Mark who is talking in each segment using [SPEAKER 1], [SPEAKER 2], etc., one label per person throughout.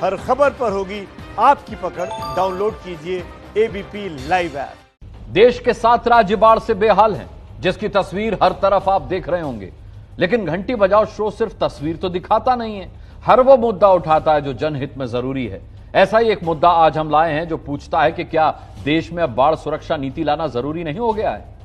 [SPEAKER 1] हर खबर पर होगी आपकी पकड़। डाउनलोड कीजिए एबीपी लाइव ऐप।
[SPEAKER 2] देश के 7 राज्य बाढ़ से बेहाल हैं, जिसकी तस्वीर हर तरफ आप देख रहे होंगे। लेकिन घंटी बजाओ शो सिर्फ तस्वीर तो दिखाता नहीं है, हर वो मुद्दा उठाता है जो जनहित में जरूरी है। ऐसा ही एक मुद्दा आज हम लाए हैं जो पूछता है कि क्या देश में अब बाढ़ सुरक्षा नीति लाना जरूरी नहीं हो गया है।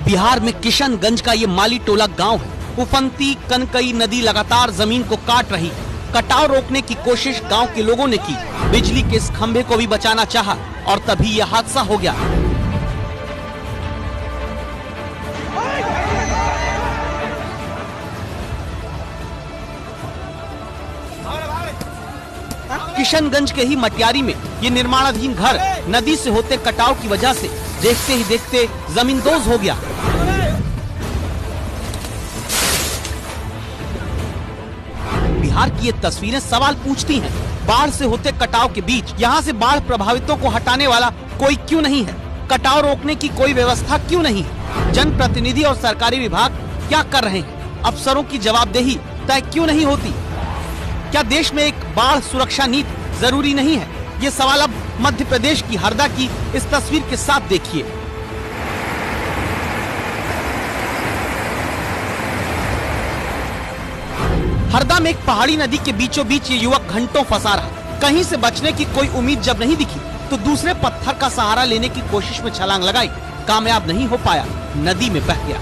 [SPEAKER 3] बिहार में किशनगंज का ये माली टोला गांव है। उफनती कनकई नदी लगातार जमीन को काट रही है। कटाव रोकने की कोशिश गांव के लोगों ने की, बिजली के इस खंभे को भी बचाना चाहा और तभी यह हादसा हो गया। किशनगंज के ही मटियारी में ये निर्माणाधीन घर नदी से होते कटाव की वजह से देखते ही देखते जमींदोज हो गया। बिहार की ये तस्वीरें सवाल पूछती हैं, बाढ़ से होते कटाव के बीच यहाँ से बाढ़ प्रभावितों को हटाने वाला कोई क्यों नहीं है? कटाव रोकने की कोई व्यवस्था क्यों नहीं है? जनप्रतिनिधि और सरकारी विभाग क्या कर रहे हैं? अफसरों की जवाबदेही तय क्यों नहीं होती? क्या देश में एक बाढ़ सुरक्षा नीति जरूरी नहीं है? ये सवाल अब मध्य प्रदेश की हरदा की इस तस्वीर के साथ देखिए। हरदा में एक पहाड़ी नदी के बीचों बीच ये युवक घंटों फंसा रहा। कहीं से बचने की कोई उम्मीद जब नहीं दिखी तो दूसरे पत्थर का सहारा लेने की कोशिश में छलांग लगाई, कामयाब नहीं हो पाया, नदी में बह गया।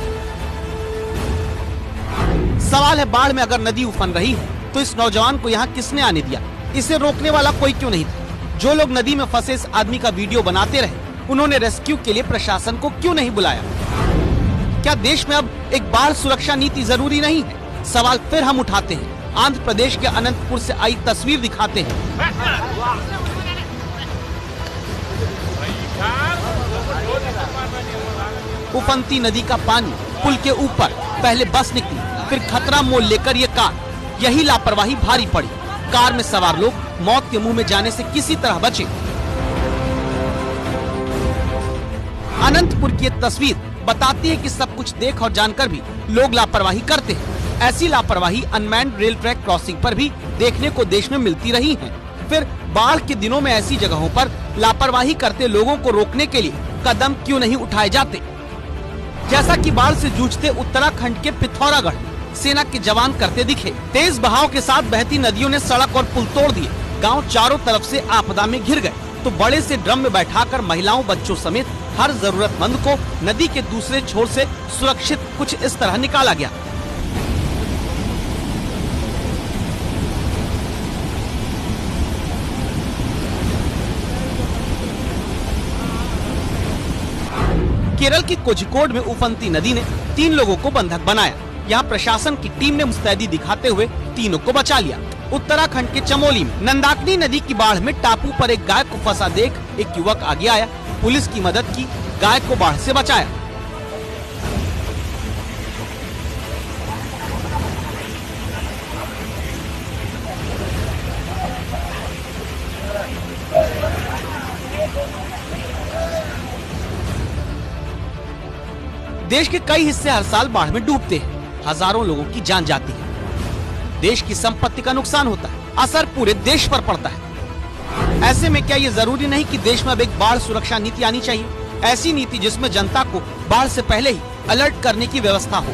[SPEAKER 3] सवाल है, बाढ़ में अगर नदी उफन रही है तो इस नौजवान को यहाँ किसने आने दिया? इसे रोकने वाला कोई क्यों नहीं था? जो लोग नदी में फंसे इस आदमी का वीडियो बनाते रहे, उन्होंने रेस्क्यू के लिए प्रशासन को क्यों नहीं बुलाया? क्या देश में अब एक बाढ़ सुरक्षा नीति जरूरी नहीं है? सवाल फिर हम उठाते हैं। आंध्र प्रदेश के अनंतपुर से आई तस्वीर दिखाते हैं। उफनती नदी का पानी पुल के ऊपर, पहले बस निकली, फिर खतरा मोल लेकर ये कार। यही लापरवाही भारी पड़ी। कार में सवार लोग मौत के मुंह में जाने से किसी तरह बचे। अनंतपुर की ये तस्वीर बताती है कि सब कुछ देख और जानकर भी लोग लापरवाही करते हैं। ऐसी लापरवाही अनमैन्ड रेल ट्रैक क्रॉसिंग पर भी देखने को देश में मिलती रही है। फिर बाढ़ के दिनों में ऐसी जगहों पर लापरवाही करते लोगों को रोकने के लिए कदम क्यों नहीं उठाए जाते? जैसा कि बाढ़ से जूझते उत्तराखंड के पिथौरागढ़ सेना के जवान करते दिखे। तेज बहाव के साथ बहती नदियों ने सड़क और पुल तोड़ दिए। गांव चारों तरफ से आपदा में घिर गए तो बड़े से ड्रम में बैठाकर महिलाओं, बच्चों समेत हर जरूरतमंद को नदी के दूसरे छोर से सुरक्षित कुछ इस तरह निकाला गया। केरल की कोझिकोड में उफनती नदी ने 3 लोगों को बंधक बनाया। यहाँ प्रशासन की टीम ने मुस्तैदी दिखाते हुए तीनों को बचा लिया। उत्तराखंड के चमोली में नंदाकिनी नदी की बाढ़ में टापू पर एक गाय को फंसा देख एक युवक आगे आया, पुलिस की मदद की, गाय को बाढ़ से बचाया। देश के कई हिस्से हर साल बाढ़ में डूबते हैं, हजारों लोगों की जान जाती है, देश की संपत्ति का नुकसान होता है, असर पूरे देश पर पड़ता है। ऐसे में क्या ये जरूरी नहीं कि देश में अब एक बाढ़ सुरक्षा नीति आनी चाहिए? ऐसी नीति जिसमें जनता को बाढ़ से पहले ही अलर्ट करने की व्यवस्था हो।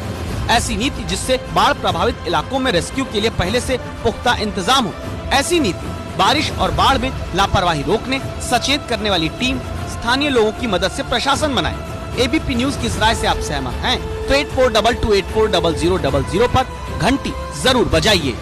[SPEAKER 3] ऐसी नीति जिससे बाढ़ प्रभावित इलाकों में रेस्क्यू के लिए पहले से पुख्ता इंतजाम हो। ऐसी नीति बारिश और बाढ़ में लापरवाही रोकने, सचेत करने वाली टीम स्थानीय लोगों की मदद से प्रशासन बनाए। एबीपी न्यूज की इस राय से आप सहमत हैं तो 8422840000 पर घंटी जरूर बजाइए।